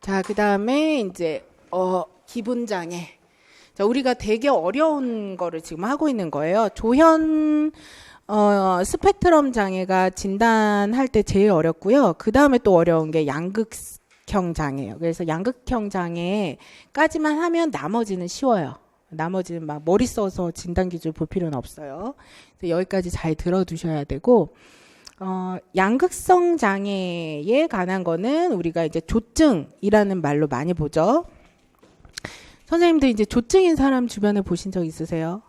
자, 그 다음에 이제 기분 장애. 자, 우리가 되게 어려운 거를 지금 하고 있는 거예요. 조현 스펙트럼 장애가 진단할 때 제일 어렵고요. 그 다음에 또 어려운 게 양극형 장애예요. 그래서 양극형 장애까지만 하면 나머지는 쉬워요. 나머지는 막 머리 써서 진단 기준 볼 필요는 없어요. 그래서 여기까지 잘 들어두셔야 되고, 양극성 장애에 관한 거는 우리가 이제 조증이라는 말로 많이 보죠. 선생님들 이제 조증인 사람 주변에 보신 적 있으세요?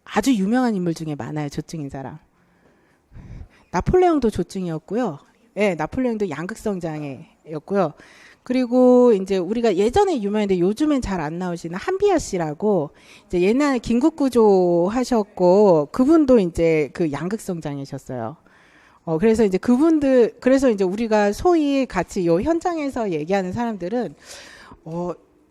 아주 유명한 인물 중에 많아요. 조증인 사람. 나폴레옹도 조증이었고요. 네, 나폴레옹도 양극성 장애였고요. 그리고 이제 우리가 예전에 유명했는데 요즘엔 잘 안 나오시는 한비아 씨라고 이제 옛날에 긴급구조 하셨고 그분도 이제 그 양극성 장애셨어요. 그래서 이제 그래서 이제 우리가 소위 같이 요 현장에서 얘기하는 사람들은,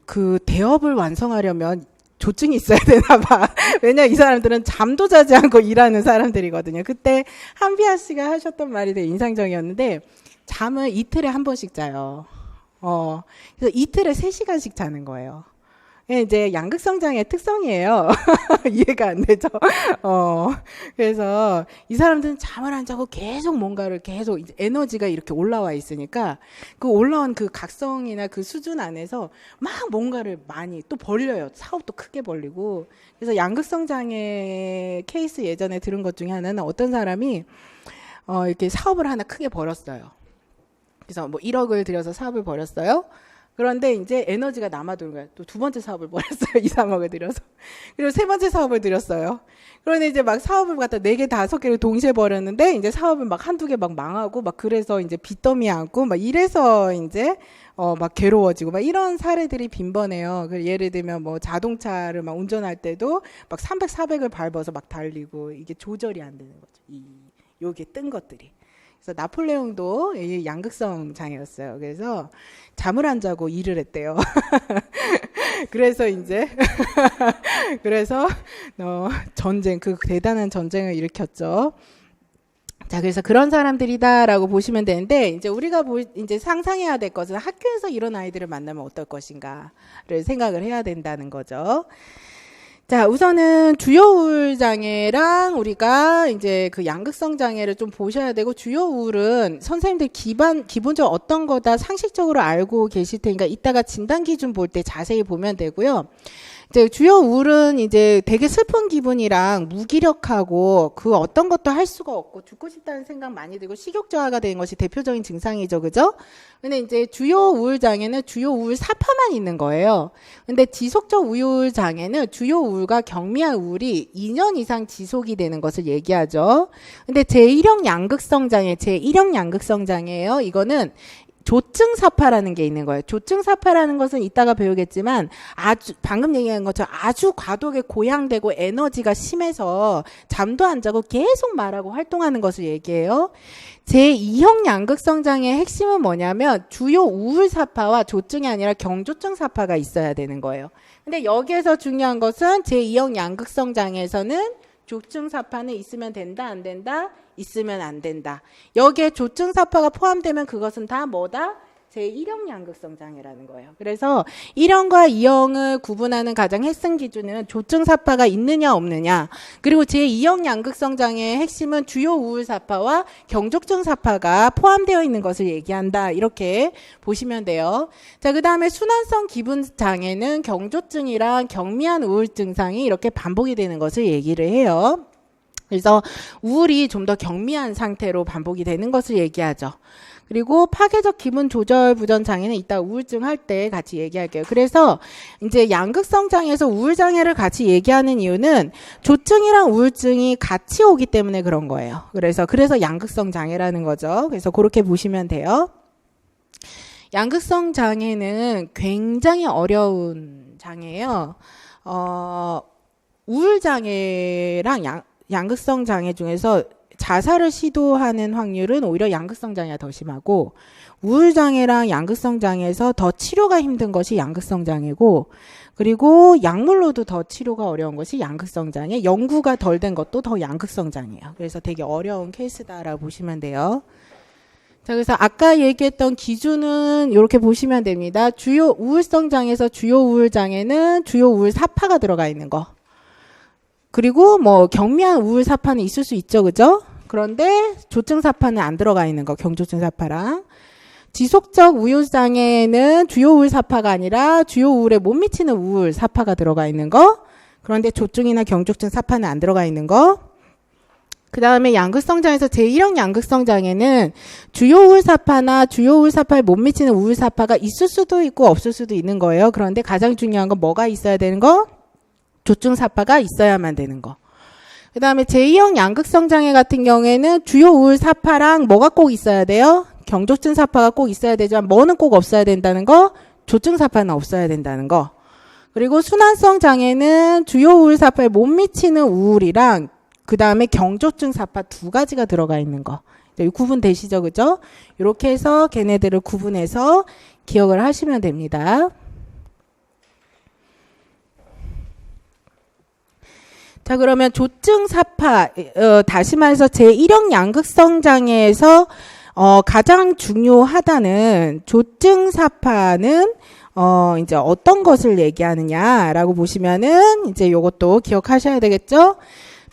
그 대업을 완성하려면 조증이 있어야 되나 봐. 왜냐, 이 사람들은 잠도 자지 않고 일하는 사람들이거든요. 그때 한비아 씨가 하셨던 말이 되게 인상적이었는데, 잠을 이틀에 한 번씩 자요. 그래서 이틀에 3시간씩 자는 거예요. 이제 양극성 장애 특성이에요. 이해가 안 되죠? 그래서 이 사람들은 잠을 안 자고 계속 뭔가를 계속 이제 에너지가 이렇게 올라와 있으니까 그 올라온 그 각성이나 그 수준 안에서 막 뭔가를 많이 또 벌려요. 사업도 크게 벌리고. 그래서 양극성 장애 케이스 예전에 들은 것 중에 하나는 어떤 사람이 이렇게 사업을 하나 크게 벌였어요. 그래서 뭐 1억을 들여서 사업을 벌였어요. 그런데 이제 에너지가 남아도는 거예요. 또 두 번째 사업을 벌였어요. 2, 3억을 들여서. 그리고 세 번째 사업을 들였어요. 그런데 이제 막 사업을 갖다 4개, 5개를 동시에 벌였는데 이제 사업을 막 한두 개 막 망하고 막 그래서 이제 빚더미 안고 막 이래서 이제 막 괴로워지고 막 이런 사례들이 빈번해요. 예를 들면 뭐 자동차를 막 운전할 때도 막 300, 400을 밟아서 막 달리고 이게 조절이 안 되는 거죠. 요게 뜬 것들이. 그래서 나폴레옹도 양극성 장애였어요. 그래서 잠을 안 자고 일을 했대요. 그래서 이제 그래서 전쟁, 그 대단한 전쟁을 일으켰죠. 자, 그래서 그런 사람들이다라고 보시면 되는데, 이제 우리가 이제 상상해야 될 것은 학교에서 이런 아이들을 만나면 어떨 것인가를 생각을 해야 된다는 거죠. 자, 우선은 주요 우울 장애랑 우리가 이제 그 양극성 장애를 좀 보셔야 되고, 주요 우울은 선생님들 기본적으로 어떤 거다 상식적으로 알고 계실 테니까 이따가 진단 기준 볼 때 자세히 보면 되고요. 이제 주요 우울은 이제 되게 슬픈 기분이랑 무기력하고 그 어떤 것도 할 수가 없고 죽고 싶다는 생각 많이 들고 식욕 저하가 되는 것이 대표적인 증상이죠. 그죠? 근데 이제 주요 우울 장애는 주요 우울 사파만 있는 거예요. 근데 지속적 우울 장애는 주요 우울과 경미한 우울이 2년 이상 지속이 되는 것을 얘기하죠. 근데 제1형 양극성 장애예요. 이거는 조증사파라는 게 있는 거예요. 조증사파라는 것은 이따가 배우겠지만 방금 얘기한 것처럼 아주 과도하게 고양되고 에너지가 심해서 잠도 안 자고 계속 말하고 활동하는 것을 얘기해요. 제2형 양극성 장애의 핵심은 뭐냐면 주요 우울사파와 조증이 아니라 경조증사파가 있어야 되는 거예요. 근데 여기에서 중요한 것은 제2형 양극성 장애에서는 조증사파는 있으면 된다, 안 된다? 있으면 안 된다. 여기에 조증사파가 포함되면 그것은 다 뭐다? 제1형 양극성 장애라는 거예요. 그래서 1형과 2형을 구분하는 가장 핵심 기준은 조증사파가 있느냐 없느냐. 그리고 제2형 양극성 장애의 핵심은 주요 우울사파와 경족증사파가 포함되어 있는 것을 얘기한다. 이렇게 보시면 돼요. 자, 그 다음에 순환성 기분 장애는 경조증이랑 경미한 우울 증상이 이렇게 반복이 되는 것을 얘기를 해요. 그래서 우울이 좀 더 경미한 상태로 반복이 되는 것을 얘기하죠. 그리고 파괴적 기분 조절 부전 장애는 이따 우울증 할 때 같이 얘기할게요. 그래서 이제 양극성 장애에서 우울 장애를 같이 얘기하는 이유는 조증이랑 우울증이 같이 오기 때문에 그런 거예요. 그래서 양극성 장애라는 거죠. 그래서 그렇게 보시면 돼요. 양극성 장애는 굉장히 어려운 장애예요. 우울 장애랑 양극성 장애 중에서 자살을 시도하는 확률은 오히려 양극성 장애가 더 심하고, 우울 장애랑 양극성 장애에서 더 치료가 힘든 것이 양극성 장애고, 그리고 약물로도 더 치료가 어려운 것이 양극성 장애, 연구가 덜 된 것도 더 양극성 장애예요. 그래서 되게 어려운 케이스다라고 보시면 돼요. 자, 그래서 아까 얘기했던 기준은 이렇게 보시면 됩니다. 주요 우울성 장애에서 주요 우울 장애는 주요 우울 사파가 들어가 있는 거. 그리고 뭐 경미한 우울 사파는 있을 수 있죠, 그죠? 그런데 조증 사파는 안 들어가 있는 거, 경조증 사파랑. 지속적 우울 장애는 주요 우울 사파가 아니라 주요 우울에 못 미치는 우울 사파가 들어가 있는 거. 그런데 조증이나 경조증 사파는 안 들어가 있는 거. 그 다음에 양극성 장애에서 제1형 양극성 장애는 주요 우울 사파나 주요 우울 사파에 못 미치는 우울 사파가 있을 수도 있고 없을 수도 있는 거예요. 그런데 가장 중요한 건 뭐가 있어야 되는 거? 조증 사파가 있어야만 되는 거. 그 다음에 제2형 양극성 장애 같은 경우에는 주요 우울 사파랑 뭐가 꼭 있어야 돼요? 경조증 사파가 꼭 있어야 되지만 뭐는 꼭 없어야 된다는 거? 조증 사파는 없어야 된다는 거. 그리고 순환성 장애는 주요 우울 사파에 못 미치는 우울이랑 그 다음에 경조증 사파 두 가지가 들어가 있는 거. 구분 되시죠, 그죠? 이렇게 해서 걔네들을 구분해서 기억을 하시면 됩니다. 자, 그러면 조증 사파, 다시 말해서 제1형 양극성 장애에서 가장 중요하다는 조증 사파는 이제 어떤 것을 얘기하느냐라고 보시면은 이제 요것도 기억하셔야 되겠죠?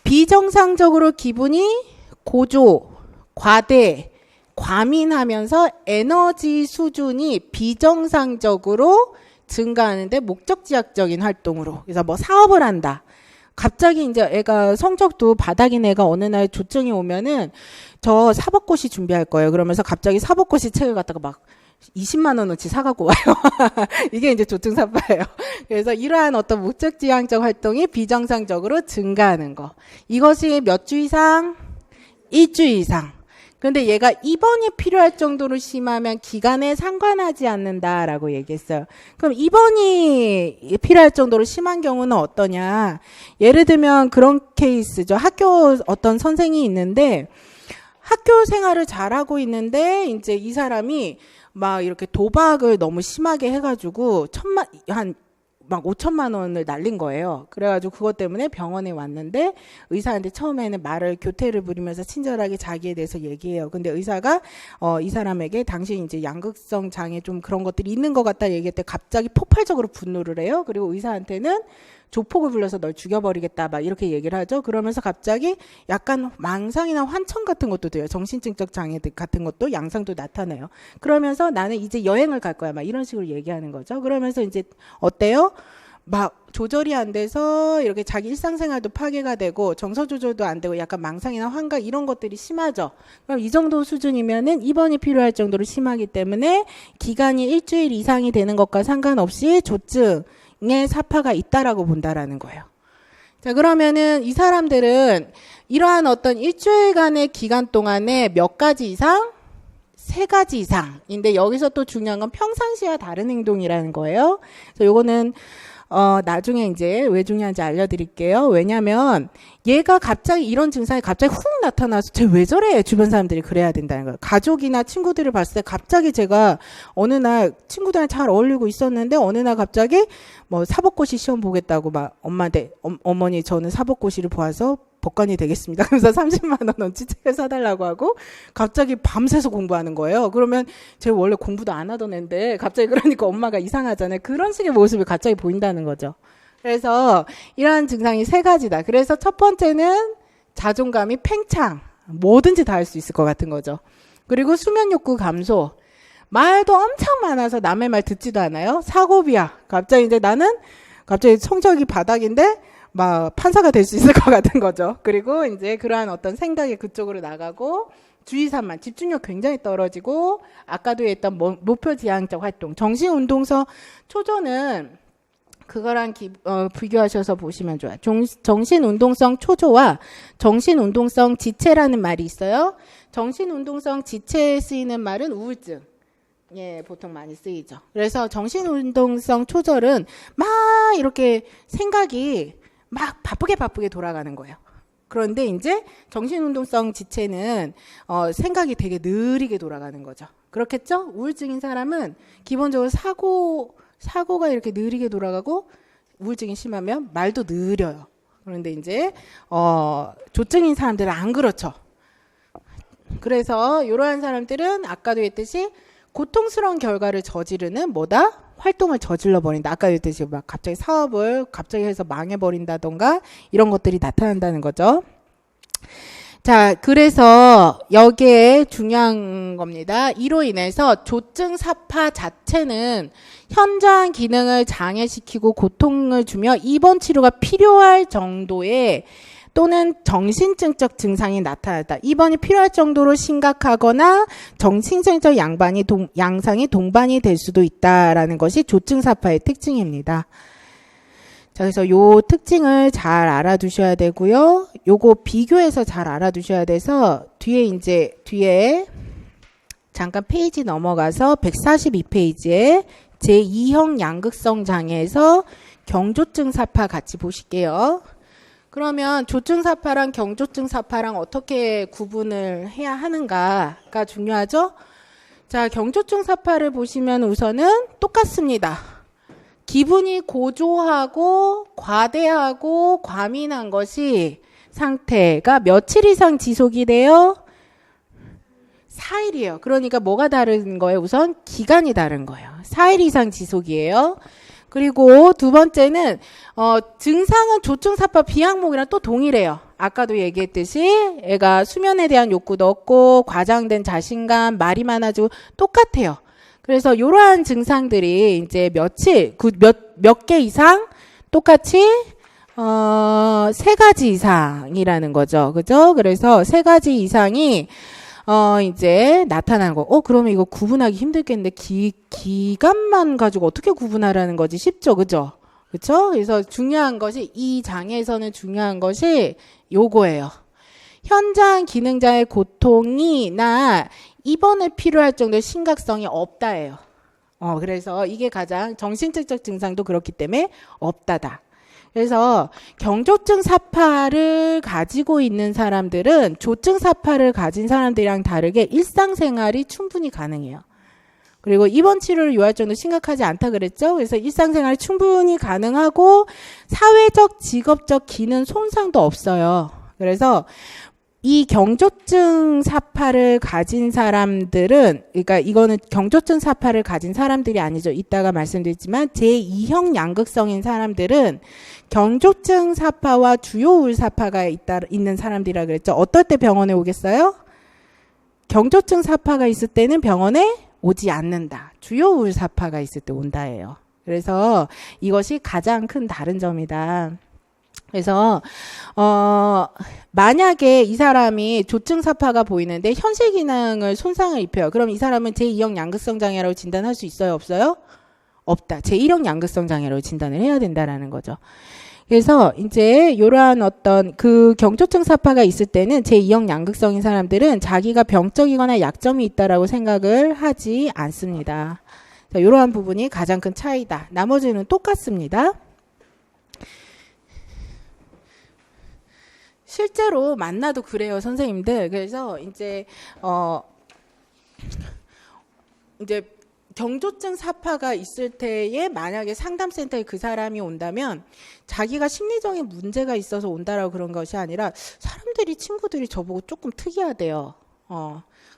비정상적으로 기분이 고조, 과대, 과민하면서 에너지 수준이 비정상적으로 증가하는데 목적지향적인 활동으로. 그래서 뭐 사업을 한다. 갑자기 이제 애가 성적도 바닥인 애가 어느 날 조증이 오면은 저 사법고시 준비할 거예요. 그러면서 갑자기 사법고시 책을 갖다가 막 20만 원어치 사갖고 와요. 이게 이제 조증사파예요. 그래서 이러한 어떤 목적지향적 활동이 비정상적으로 증가하는 거. 이것이 몇 주 이상? 1주 이상. 근데 얘가 입원이 필요할 정도로 심하면 기간에 상관하지 않는다라고 얘기했어요. 그럼 입원이 필요할 정도로 심한 경우는 어떠냐? 예를 들면 그런 케이스죠. 학교 어떤 선생이 있는데 학교 생활을 잘하고 있는데 이제 이 사람이 막 이렇게 도박을 너무 심하게 해가지고 막 5천만 원을 날린 거예요. 그래가지고 그것 때문에 병원에 왔는데 의사한테 처음에는 교태를 부리면서 친절하게 자기에 대해서 얘기해요. 근데 의사가 이 사람에게 당신 이제 양극성 장애 좀 그런 것들이 있는 것 같다 얘기할 때 갑자기 폭발적으로 분노를 해요. 그리고 의사한테는 조폭을 불러서 널 죽여버리겠다 막 이렇게 얘기를 하죠. 그러면서 갑자기 약간 망상이나 환청 같은 것도 돼요. 정신증적 장애 같은 것도 양상도 나타나요. 그러면서 나는 이제 여행을 갈 거야 막 이런 식으로 얘기하는 거죠. 그러면서 이제 어때요? 막 조절이 안 돼서 이렇게 자기 일상생활도 파괴가 되고 정서 조절도 안 되고 약간 망상이나 환각 이런 것들이 심하죠. 그럼 이 정도 수준이면은 입원이 필요할 정도로 심하기 때문에 기간이 일주일 이상이 되는 것과 상관없이 조증의 사파가 있다라고 본다라는 거예요. 자, 그러면은 이 사람들은 이러한 어떤 일주일간의 기간 동안에 몇 가지 이상? 3가지 이상인데 여기서 또 중요한 건 평상시와 다른 행동이라는 거예요. 그래서 요거는 나중에 이제 왜 중요한지 알려드릴게요. 왜냐면 얘가 갑자기 이런 증상이 갑자기 훅 나타나서 쟤 왜 저래? 주변 사람들이 그래야 된다는 거예요. 가족이나 친구들을 봤을 때 갑자기 제가 어느 날 친구들이랑 잘 어울리고 있었는데 어느 날 갑자기 뭐 사법고시 시험 보겠다고 막 엄마한테 어머니 저는 사법고시를 보아서 법관이 되겠습니다. 그래서 30만 원어치 책을 사달라고 하고 갑자기 밤새서 공부하는 거예요. 그러면 제가 원래 공부도 안 하던 애인데 갑자기 그러니까 엄마가 이상하잖아요. 그런 식의 모습이 갑자기 보인다는 거죠. 그래서 이러한 증상이 3가지다. 그래서 첫 번째는 자존감이 팽창. 뭐든지 다 할 수 있을 것 같은 거죠. 그리고 수면 욕구 감소. 말도 엄청 많아서 남의 말 듣지도 않아요. 사고비야. 갑자기 이제 나는 갑자기 성적이 바닥인데 막 판사가 될 수 있을 것 같은 거죠. 그리고 이제 그러한 어떤 생각이 그쪽으로 나가고 주의 산만, 집중력 굉장히 떨어지고 아까도 했던 목표 지향적 활동, 정신운동성 초조는 그거랑 비교하셔서 보시면 좋아요. 정신운동성 초조와 정신운동성 지체라는 말이 있어요. 정신운동성 지체에 쓰이는 말은 우울증. 예, 보통 많이 쓰이죠. 그래서 정신운동성 초절은 막 이렇게 생각이 막 바쁘게 돌아가는 거예요. 그런데 이제 정신운동성 지체는 생각이 되게 느리게 돌아가는 거죠. 그렇겠죠? 우울증인 사람은 기본적으로 사고가 이렇게 느리게 돌아가고 우울증이 심하면 말도 느려요. 그런데 이제 조증인 사람들은 안 그렇죠. 그래서 이러한 사람들은 아까도 했듯이 고통스러운 결과를 저지르는 뭐다? 활동을 저질러 버린다. 아까 했듯이 막 갑자기 사업을 갑자기 해서 망해버린다던가 이런 것들이 나타난다는 거죠. 자, 그래서 여기에 중요한 겁니다. 이로 인해서 조증 사파 자체는 현저한 기능을 장애시키고 고통을 주며 입원 치료가 필요할 정도의 또는 정신증적 증상이 나타났다. 입원이 필요할 정도로 심각하거나 정신증적 양상이 동반이 될 수도 있다라는 것이 조증 사파의 특징입니다. 자, 그래서 요 특징을 잘 알아두셔야 되고요. 요거 비교해서 잘 알아두셔야 돼서 뒤에 잠깐 페이지 넘어가서 142페이지에 제2형 양극성 장애에서 경조증 사파 같이 보실게요. 그러면 조증 사파랑 경조증 사파랑 어떻게 구분을 해야 하는가가 중요하죠? 자, 경조증 사파를 보시면 우선은 똑같습니다. 기분이 고조하고 과대하고 과민한 것이 상태가 며칠 이상 지속이 돼요? 4일이에요. 그러니까 뭐가 다른 거예요? 우선 기간이 다른 거예요. 4일 이상 지속이에요. 그리고 두 번째는 증상은 조증사파 비항목이랑 또 동일해요. 아까도 얘기했듯이 애가 수면에 대한 욕구도 없고 과장된 자신감, 말이 많아지고 똑같아요. 그래서 이러한 증상들이 이제 몇 개 이상 똑같이 3가지 이상이라는 거죠. 그죠? 그래서 3가지 이상이 이제 나타나는 거. 그러면 이거 구분하기 힘들겠는데 기간만 가지고 어떻게 구분하라는 거지? 쉽죠? 그죠? 그쵸? 그래서 중요한 것이 이 장애에서는 중요한 것이 요거예요. 현장 기능자의 고통이나 입원을 필요할 정도의 심각성이 없다예요. 그래서 이게 가장 정신증적 증상도 그렇기 때문에 없다다. 그래서 경조증 사파를 가지고 있는 사람들은 조증 사파를 가진 사람들이랑 다르게 일상생활이 충분히 가능해요. 그리고 입원 치료를 요할 정도 심각하지 않다 그랬죠. 그래서 일상생활이 충분히 가능하고 사회적, 직업적 기능 손상도 없어요. 그래서 이 경조증 사파를 가진 사람들은, 그러니까 이거는 경조증 사파를 가진 사람들이 아니죠. 이따가 말씀드렸지만 제2형 양극성인 사람들은 경조증 사파와 주요 우울 사파가 있는 사람들이라 그랬죠. 어떨 때 병원에 오겠어요? 경조증 사파가 있을 때는 병원에 오지 않는다. 주요 우울 사파가 있을 때 온다예요. 그래서 이것이 가장 큰 다른 점이다. 그래서 만약에 이 사람이 조증 사파가 보이는데 현실 기능을 손상을 입혀요. 그럼 이 사람은 제2형 양극성 장애라고 진단할 수 있어요? 없어요? 없다. 제1형 양극성 장애라고 진단을 해야 된다라는 거죠. 그래서 이제 이러한 어떤 그 경조증 사파가 있을 때는 제2형 양극성인 사람들은 자기가 병적이거나 약점이 있다라고 생각을 하지 않습니다. 자, 이러한 부분이 가장 큰 차이다. 나머지는 똑같습니다. 실제로 만나도 그래요, 선생님들. 그래서 이제 경조증 사파가 있을 때에 만약에 상담센터에 그 사람이 온다면 자기가 심리적인 문제가 있어서 온다라고 그런 것이 아니라 친구들이 저보고 조금 특이하대요.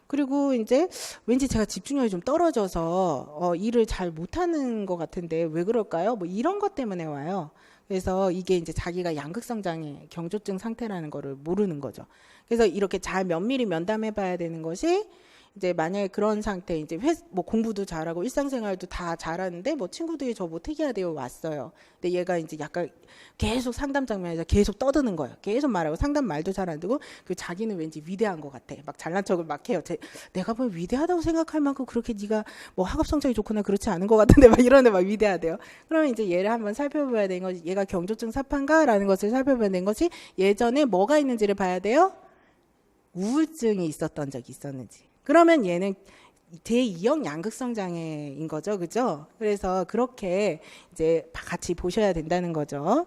그리고 이제 왠지 제가 집중력이 좀 떨어져서 일을 잘 못하는 것 같은데 왜 그럴까요? 뭐 이런 것 때문에 와요. 그래서 이게 이제 자기가 양극성 장애, 경조증 상태라는 거를 모르는 거죠. 그래서 이렇게 잘 면밀히 면담해 봐야 되는 것이 이제 만약에 그런 상태, 이제 뭐 공부도 잘하고 일상생활도 다 잘하는데 뭐 친구들이 저 뭐 특이하대요 왔어요. 근데 얘가 이제 약간 계속 상담 장면에서 계속 떠드는 거예요. 계속 말하고 상담 말도 잘 안 듣고 그 자기는 왠지 위대한 것 같아. 막 잘난 척을 막 해요. 내가 보면 위대하다고 생각할 만큼 그렇게 네가 뭐 학업 성적이 좋거나 그렇지 않은 것 같은데 막 이러는데 막 위대하대요. 그러면 이제 얘를 한번 살펴봐야 되는 것이 얘가 경조증 사파인가라는 것을 살펴봐야 되는 것이 예전에 뭐가 있는지를 봐야 돼요. 우울증이 있었던 적이 있었는지. 그러면 얘는 제2형 양극성 장애인 거죠. 그죠? 그래서 그렇게 이제 같이 보셔야 된다는 거죠.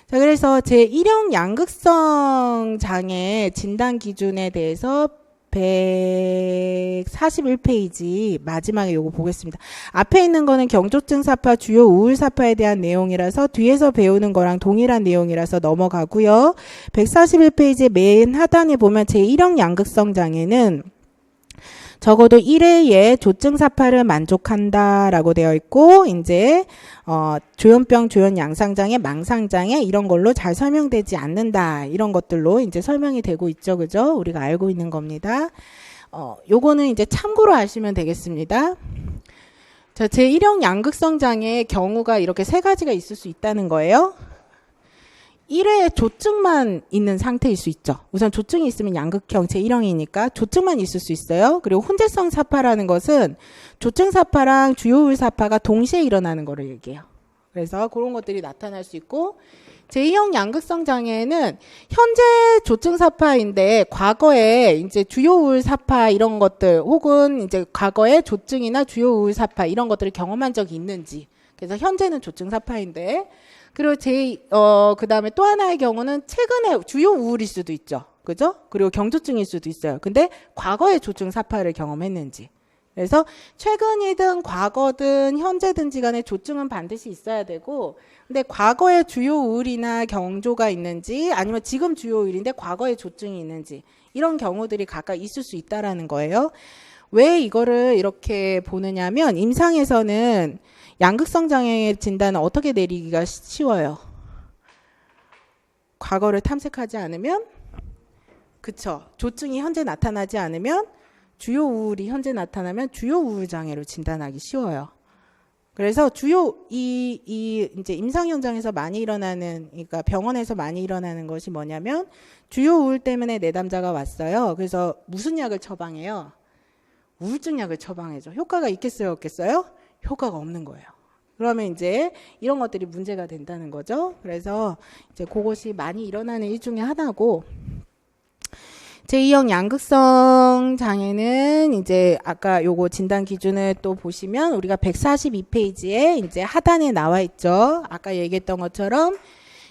자, 그래서 제1형 양극성 장애 진단 기준에 대해서 141페이지 마지막에 요거 보겠습니다. 앞에 있는 거는 경조증 사파, 주요 우울 사파에 대한 내용이라서 뒤에서 배우는 거랑 동일한 내용이라서 넘어가고요. 141페이지 맨 하단에 보면 제1형 양극성 장애는 적어도 1회의 조증 사파를 만족한다라고 되어 있고, 이제 조현병, 조현 양상장애, 망상장애 이런 걸로 잘 설명되지 않는다, 이런 것들로 이제 설명이 되고 있죠, 그죠? 우리가 알고 있는 겁니다. 요거는 이제 참고로 아시면 되겠습니다. 자, 제1형 양극성 장애의 경우가 이렇게 세 가지가 있을 수 있다는 거예요. 1회 조증만 있는 상태일 수 있죠. 우선 조증이 있으면 양극형 제1형이니까 조증만 있을 수 있어요. 그리고 혼재성 사파라는 것은 조증 사파랑 주요우울 사파가 동시에 일어나는 거를 얘기해요. 그래서 그런 것들이 나타날 수 있고, 제2형 양극성 장애는 현재 조증 사파인데 과거에 이제 주요우울 사파 이런 것들, 혹은 이제 과거에 조증이나 주요우울 사파 이런 것들을 경험한 적이 있는지, 그래서 현재는 조증 사파인데, 그리고 그 다음에 또 하나의 경우는 최근에 주요 우울일 수도 있죠. 그죠? 그리고 경조증일 수도 있어요. 근데 과거에 조증 사파를 경험했는지. 그래서 최근이든 과거든 현재든지 간에 조증은 반드시 있어야 되고, 근데 과거에 주요 우울이나 경조가 있는지, 아니면 지금 주요 우울인데 과거에 조증이 있는지, 이런 경우들이 각각 있을 수 있다라는 거예요. 왜 이거를 이렇게 보느냐면, 임상에서는 양극성 장애 진단은 어떻게 내리기가 쉬워요? 과거를 탐색하지 않으면, 그쵸? 조증이 현재 나타나지 않으면, 주요 우울이 현재 나타나면 주요 우울 장애로 진단하기 쉬워요. 그래서 이제 임상 현장에서 많이 일어나는, 그러니까 병원에서 많이 일어나는 것이 뭐냐면, 주요 우울 때문에 내담자가 왔어요. 그래서 무슨 약을 처방해요? 우울증 약을 처방해줘. 효과가 있겠어요, 없겠어요? 효과가 없는 거예요. 그러면 이제 이런 것들이 문제가 된다는 거죠. 그래서 이제 그것이 많이 일어나는 일 중에 하나고, 제2형 양극성 장애는 이제 아까 요거 진단 기준을 또 보시면 우리가 142페이지에 이제 하단에 나와 있죠. 아까 얘기했던 것처럼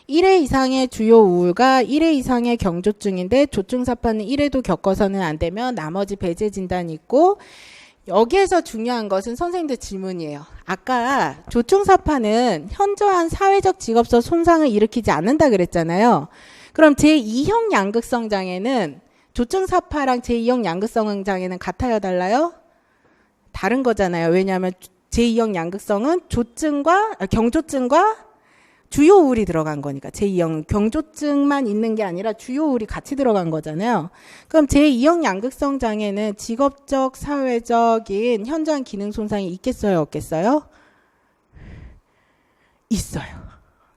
1회 이상의 주요 우울과 1회 이상의 경조증인데, 조증 사파는 1회도 겪어서는 안 되면 나머지 배제 진단이 있고, 여기에서 중요한 것은 선생님들 질문이에요. 아까 조증 사파는 현저한 사회적 직업적 손상을 일으키지 않는다 그랬잖아요. 그럼 제2형 양극성 장애는 조증 사파랑 제2형 양극성 장애는 같아요, 달라요? 다른 거잖아요. 왜냐하면 제2형 양극성은 경조증과 주요 우울이 들어간 거니까, 제2형 경조증만 있는 게 아니라 주요 우울이 같이 들어간 거잖아요. 그럼 제2형 양극성 장애는 직업적, 사회적인 현저한 기능 손상이 있겠어요, 없겠어요? 있어요.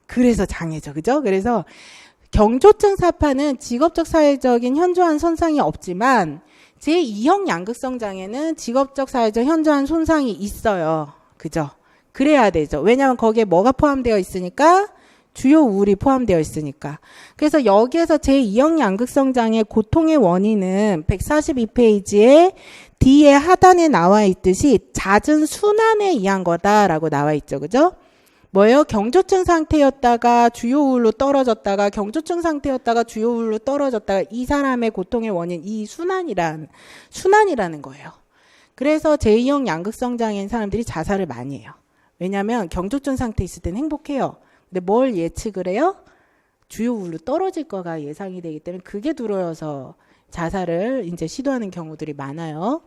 그래서 장애죠, 그죠? 그래서 경조증 사파는 직업적, 사회적인 현저한 손상이 없지만, 제2형 양극성 장애는 직업적, 사회적 현저한 손상이 있어요. 그죠? 그래야 되죠. 왜냐하면 거기에 뭐가 포함되어 있으니까? 주요 우울이 포함되어 있으니까. 그래서 여기에서 제2형 양극성 장애 고통의 원인은 142페이지에 뒤에 하단에 나와 있듯이 잦은 순환에 의한 거다라고 나와 있죠. 그죠? 뭐예요? 경조증 상태였다가 주요 우울로 떨어졌다가, 경조증 상태였다가 주요 우울로 떨어졌다가, 이 사람의 고통의 원인, 이 순환이라는 거예요. 그래서 제2형 양극성 장애인 사람들이 자살을 많이 해요. 왜냐하면 경조증 상태 있을 때는 행복해요. 근데 뭘 예측을 해요? 주요 우울로 떨어질 거가 예상이 되기 때문에 그게 두려워서 자살을 이제 시도하는 경우들이 많아요.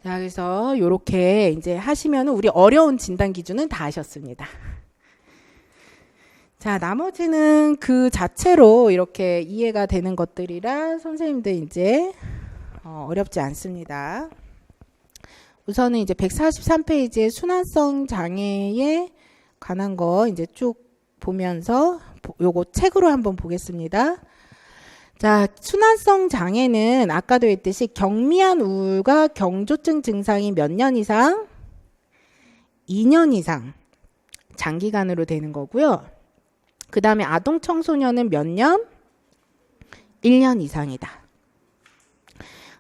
자, 그래서 요렇게 이제 하시면 우리 어려운 진단 기준은 다 하셨습니다. 자, 나머지는 그 자체로 이렇게 이해가 되는 것들이라 선생님들 이제 어렵지 않습니다. 우선은 이제 143페이지에 순환성 장애에 관한 거 이제 쭉 보면서 요거 책으로 한번 보겠습니다. 자, 순환성 장애는 아까도 했듯이 경미한 우울과 경조증 증상이 몇 년 이상? 2년 이상 장기간으로 되는 거고요. 그 다음에 아동 청소년은 몇 년? 1년 이상이다.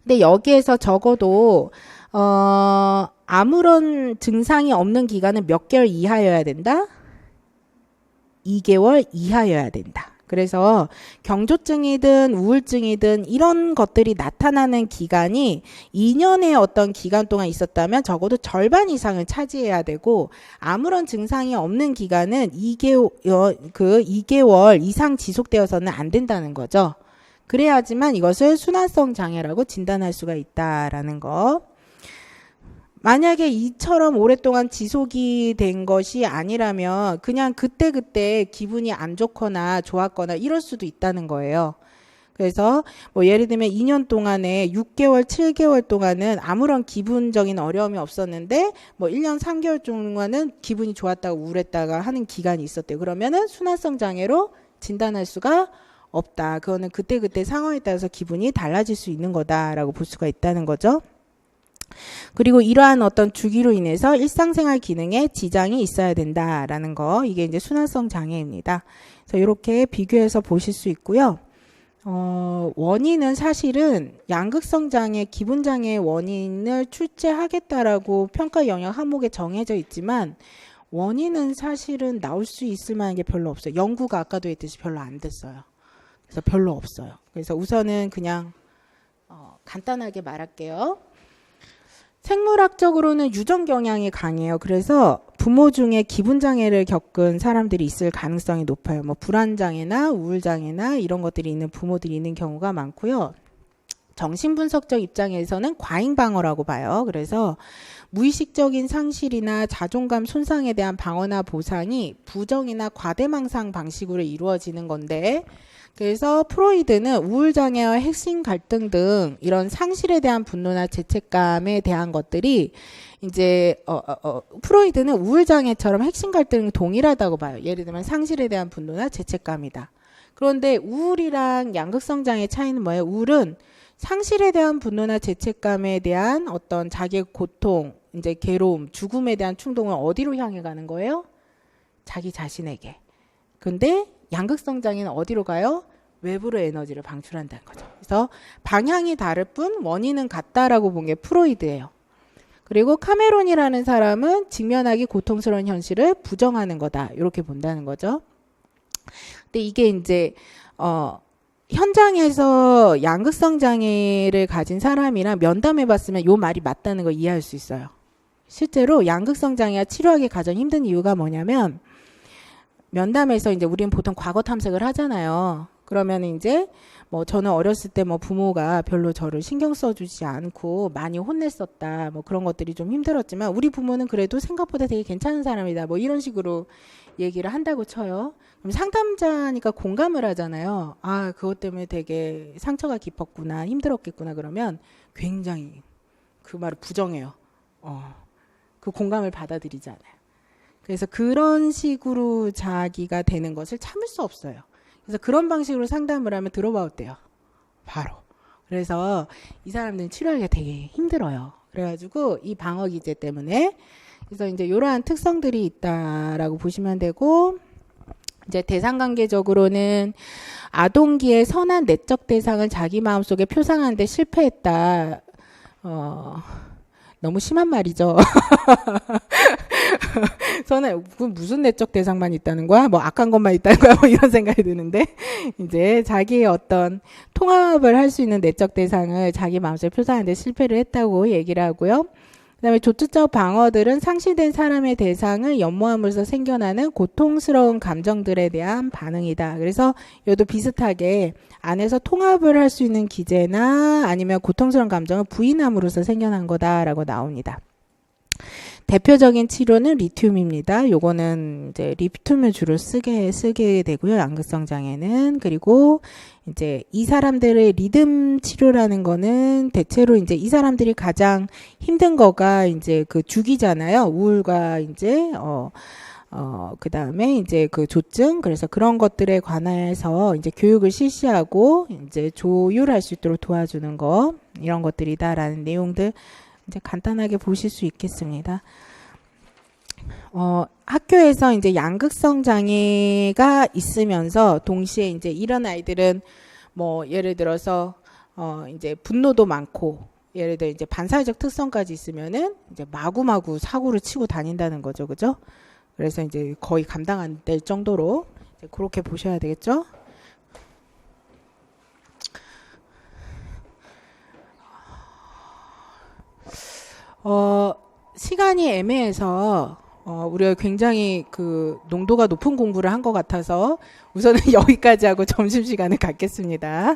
근데 여기에서 적어도 아무런 증상이 없는 기간은 몇 개월 이하여야 된다? 2개월 이하여야 된다. 그래서 경조증이든 우울증이든 이런 것들이 나타나는 기간이 2년의 어떤 기간 동안 있었다면 적어도 절반 이상을 차지해야 되고, 아무런 증상이 없는 기간은 2개월 이상 지속되어서는 안 된다는 거죠. 그래야지만 이것을 순환성 장애라고 진단할 수가 있다라는 거. 만약에 이처럼 오랫동안 지속이 된 것이 아니라면 그냥 그때그때 기분이 안 좋거나 좋았거나 이럴 수도 있다는 거예요. 그래서 뭐 예를 들면 2년 동안에 6개월, 7개월 동안은 아무런 기분적인 어려움이 없었는데 뭐 1년 3개월 동안은 기분이 좋았다가 우울했다가 하는 기간이 있었대요. 그러면은 순환성 장애로 진단할 수가 없다. 그거는 그때그때 상황에 따라서 기분이 달라질 수 있는 거다라고 볼 수가 있다는 거죠. 그리고 이러한 어떤 주기로 인해서 일상생활 기능에 지장이 있어야 된다라는 거, 이게 이제 순환성 장애입니다. 그래서 이렇게 비교해서 보실 수 있고요. 원인은 사실은 양극성 장애, 기분 장애의 원인을 출제하겠다라고 평가 영역 항목에 정해져 있지만 원인은 사실은 나올 수 있을 만한 게 별로 없어요. 연구가 아까도 했듯이 별로 안 됐어요. 그래서 별로 없어요. 그래서 우선은 그냥 간단하게 말할게요. 생물학적으로는 유전 경향이 강해요. 그래서 부모 중에 기분 장애를 겪은 사람들이 있을 가능성이 높아요. 뭐 불안 장애나 우울 장애나 이런 것들이 있는 부모들이 있는 경우가 많고요. 정신분석적 입장에서는 과잉 방어라고 봐요. 그래서 무의식적인 상실이나 자존감 손상에 대한 방어나 보상이 부정이나 과대망상 방식으로 이루어지는 건데, 그래서 프로이드는 우울장애와 핵심 갈등 등 이런 상실에 대한 분노나 죄책감에 대한 것들이 이제 프로이드는 우울장애처럼 핵심 갈등이 동일하다고 봐요. 예를 들면 상실에 대한 분노나 죄책감이다. 그런데 우울이랑 양극성 장애 차이는 뭐예요? 우울은 상실에 대한 분노나 죄책감에 대한 어떤 자기의 고통, 이제 괴로움, 죽음에 대한 충동을 어디로 향해 가는 거예요? 자기 자신에게. 근데 양극성 장애는 어디로 가요? 외부로 에너지를 방출한다는 거죠. 그래서 방향이 다를 뿐 원인은 같다라고 본 게 프로이드예요. 그리고 카메론이라는 사람은 직면하기 고통스러운 현실을 부정하는 거다, 이렇게 본다는 거죠. 근데 이게 이제 현장에서 양극성 장애를 가진 사람이랑 면담해봤으면 요 말이 맞다는 걸 이해할 수 있어요. 실제로 양극성 장애가 치료하기 가장 힘든 이유가 뭐냐면, 면담에서 이제 우리는 보통 과거 탐색을 하잖아요. 그러면 이제 뭐 저는 어렸을 때 뭐 부모가 별로 저를 신경 써주지 않고 많이 혼냈었다, 뭐 그런 것들이 좀 힘들었지만 우리 부모는 그래도 생각보다 되게 괜찮은 사람이다, 뭐 이런 식으로 얘기를 한다고 쳐요. 그럼 상담자니까 공감을 하잖아요. 아, 그것 때문에 되게 상처가 깊었구나, 힘들었겠구나. 그러면 굉장히 그 말을 부정해요. 그 공감을 받아들이지 않아요. 그래서 그런 식으로 자기가 되는 것을 참을 수 없어요. 그래서 그런 방식으로 상담을 하면 들어봐도 돼요. 바로. 그래서 이 사람들은 치료하기가 되게 힘들어요. 그래가지고 이 방어 기제 때문에. 그래서 이제 이러한 특성들이 있다라고 보시면 되고, 이제 대상관계적으로는 아동기의 선한 내적 대상을 자기 마음속에 표상하는데 실패했다. 너무 심한 말이죠. 저는 무슨 내적 대상만 있다는 거야? 뭐 악한 것만 있다는 거야? 뭐 이런 생각이 드는데, 이제 자기의 어떤 통합을 할 수 있는 내적 대상을 자기 마음속에 표상하는데 실패를 했다고 얘기를 하고요. 그다음에 조투적 방어들은 상실된 사람의 대상을 연모함으로써 생겨나는 고통스러운 감정들에 대한 반응이다. 그래서 이것도 비슷하게 안에서 통합을 할 수 있는 기제나 아니면 고통스러운 감정을 부인함으로써 생겨난 거다라고 나옵니다. 대표적인 치료는 리튬입니다. 요거는 이제 리튬을 주로 쓰게 되고요. 양극성 장애는. 그리고 이제 이 사람들의 리듬 치료라는 거는 대체로 이제 이 사람들이 가장 힘든 거가 이제 그 주기잖아요. 우울과 이제 그 다음에 이제 그 조증. 그래서 그런 것들에 관해서 이제 교육을 실시하고 이제 조율할 수 있도록 도와주는 거, 이런 것들이다라는 내용들 이제 간단하게 보실 수 있겠습니다. 학교에서 이제 양극성 장애가 있으면서 동시에 이제 이런 아이들은 뭐 예를 들어서 이제 분노도 많고, 예를 들어 이제 반사회적 특성까지 있으면은 이제 마구마구 사고를 치고 다닌다는 거죠, 그죠? 그래서 이제 거의 감당 안 될 정도로 이제 그렇게 보셔야 되겠죠. 어, 시간이 애매해서 우리가 굉장히 그 농도가 높은 공부를 한 것 같아서 우선은 여기까지 하고 점심시간을 갖겠습니다.